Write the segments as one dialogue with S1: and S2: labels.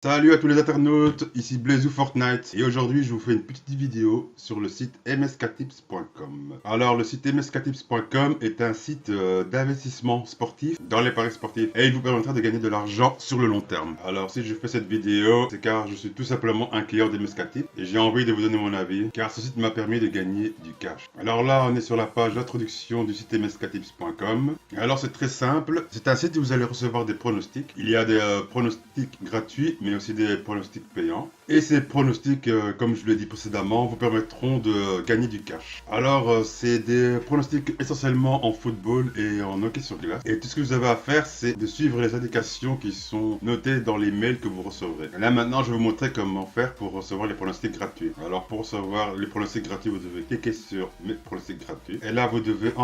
S1: Salut à tous les internautes, ici Blaisou Fortnite et aujourd'hui je vous fais une petite vidéo sur le site msktips.com. Alors le site msktips.com est un site d'investissement sportif dans les paris sportifs et il vous permettra de gagner de l'argent sur le long terme. Alors si je fais cette vidéo, c'est car je suis tout simplement un client de msktips et j'ai envie de vous donner mon avis car ce site m'a permis de gagner du cash. Alors là on est sur la page d'introduction du site msktips.com. Alors c'est très simple, c'est un site où vous allez recevoir des pronostics. Il y a des pronostics gratuits mais aussi des pronostics payants. Et ces pronostics, comme je l'ai dit précédemment, vous permettront de gagner du cash. Alors, c'est des pronostics essentiellement en football et en hockey sur glace. Et tout ce que vous avez à faire, c'est de suivre les indications qui sont notées dans les mails que vous recevrez. Et là, maintenant, je vais vous montrer comment faire pour recevoir les pronostics gratuits. Alors, pour recevoir les pronostics gratuits, vous devez cliquer sur mes pronostics gratuits. Et là, vous devez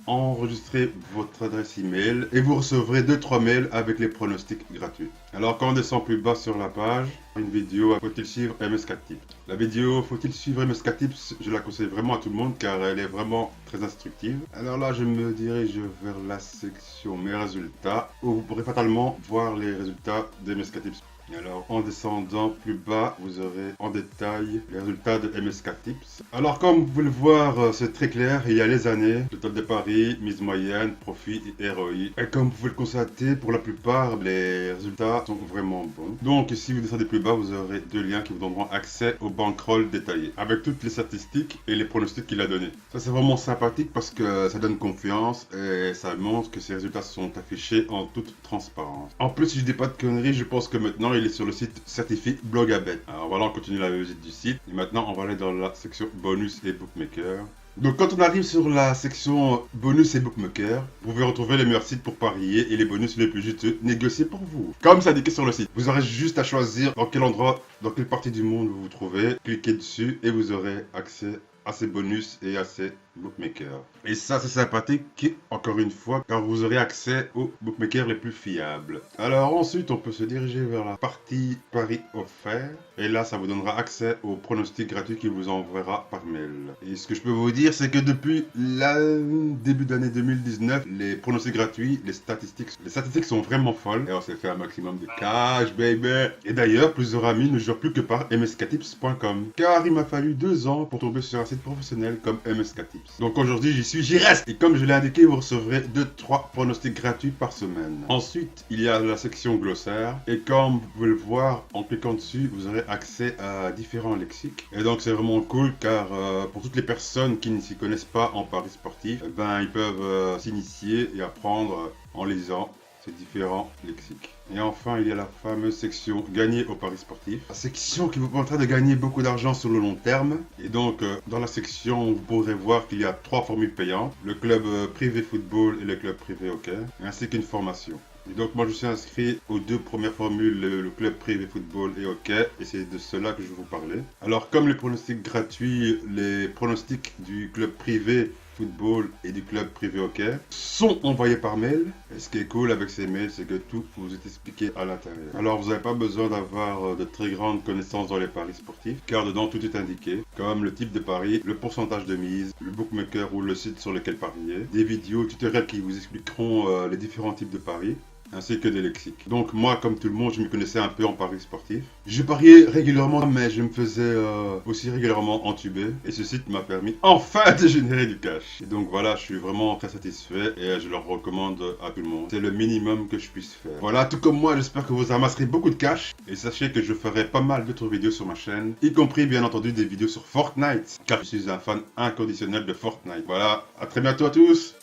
S1: enregistrer votre adresse email et vous recevrez 2-3 mails avec les pronostics gratuits. Alors, quand on descend plus bas sur la page, une vidéo faut-il suivre msktips. La vidéo faut-il suivre msktips, je la conseille vraiment à tout le monde car elle est vraiment très instructive. Alors là, je me dirige vers la section mes résultats où vous pourrez fatalement voir les résultats de msktips. Et alors, en descendant plus bas, vous aurez en détail les résultats de msktips. Alors, comme vous pouvez le voir, c'est très clair. Il y a les années, total de paris, mise moyenne, profit et ROI. Et comme vous pouvez le constater, pour la plupart, les résultats sont vraiment bons. Donc, si vous descendez plus bas, vous aurez deux liens qui vous donneront accès au bankroll détaillé, avec toutes les statistiques et les pronostics qu'il a donnés. Ça, c'est vraiment sympathique parce que ça donne confiance et ça montre que ces résultats sont affichés en toute transparence. En plus, si je dis pas de conneries, je pense que maintenant, il est sur le site certifié Blogabet. Alors voilà, on continue la visite du site. Et maintenant, on va aller dans la section bonus et bookmaker. Donc quand on arrive sur la section bonus et bookmaker, vous pouvez retrouver les meilleurs sites pour parier et les bonus les plus juteux négociés pour vous. Comme c'est indiqué sur le site, vous aurez juste à choisir dans quel endroit, dans quelle partie du monde vous vous trouvez, cliquez dessus et vous aurez accès à ces bonus et à ces bookmakers. Et ça c'est sympathique encore une fois car vous aurez accès aux bookmakers les plus fiables. Alors ensuite on peut se diriger vers la partie paris offerts et là ça vous donnera accès aux pronostics gratuits qu'il vous enverra par mail. Et ce que je peux vous dire c'est que depuis le début d'année 2019 les pronostics gratuits, les statistiques sont vraiment folles et on s'est fait un maximum de cash baby. Et d'ailleurs plusieurs amis ne jouent plus que par msktips.com car il m'a fallu 2 ans pour tomber sur un site professionnel comme msktips. Donc aujourd'hui j'y reste. Et comme je l'ai indiqué, vous recevrez 2-3 pronostics gratuits par semaine. Ensuite, il y a la section glossaire. Et comme vous pouvez le voir, en cliquant dessus, vous aurez accès à différents lexiques. Et donc c'est vraiment cool car pour toutes les personnes qui ne s'y connaissent pas en paris sportif, ils peuvent s'initier et apprendre en lisant ces différents lexiques. Et enfin, il y a la fameuse section gagner au paris sportif. La section qui vous permettra de gagner beaucoup d'argent sur le long terme. Et donc, dans la section, vous pourrez voir qu'il y a 3 formules payantes. Le club privé football et le club privé hockey, ainsi qu'une formation. Et donc moi je suis inscrit aux 2 premières formules, le club privé football et hockey, et c'est de cela que je vais vous parler. Alors comme les pronostics gratuits, les pronostics du club privé football et du club privé hockey sont envoyés par mail. Et ce qui est cool avec ces mails, c'est que tout vous est expliqué à l'intérieur. Alors vous n'avez pas besoin d'avoir de très grandes connaissances dans les paris sportifs, car dedans tout est indiqué, comme le type de pari, le pourcentage de mise, le bookmaker ou le site sur lequel parier, des vidéos tutoriels qui vous expliqueront les différents types de paris, ainsi que des lexiques. Donc moi, comme tout le monde, je me connaissais un peu en paris sportif. Je pariais régulièrement, mais je me faisais aussi régulièrement entuber. Et ce site m'a permis enfin de générer du cash. Et donc voilà, je suis vraiment très satisfait et je le recommande à tout le monde. C'est le minimum que je puisse faire. Voilà, tout comme moi, j'espère que vous amasserez beaucoup de cash. Et sachez que je ferai pas mal d'autres vidéos sur ma chaîne, y compris bien entendu des vidéos sur Fortnite, car je suis un fan inconditionnel de Fortnite. Voilà, à très bientôt à tous!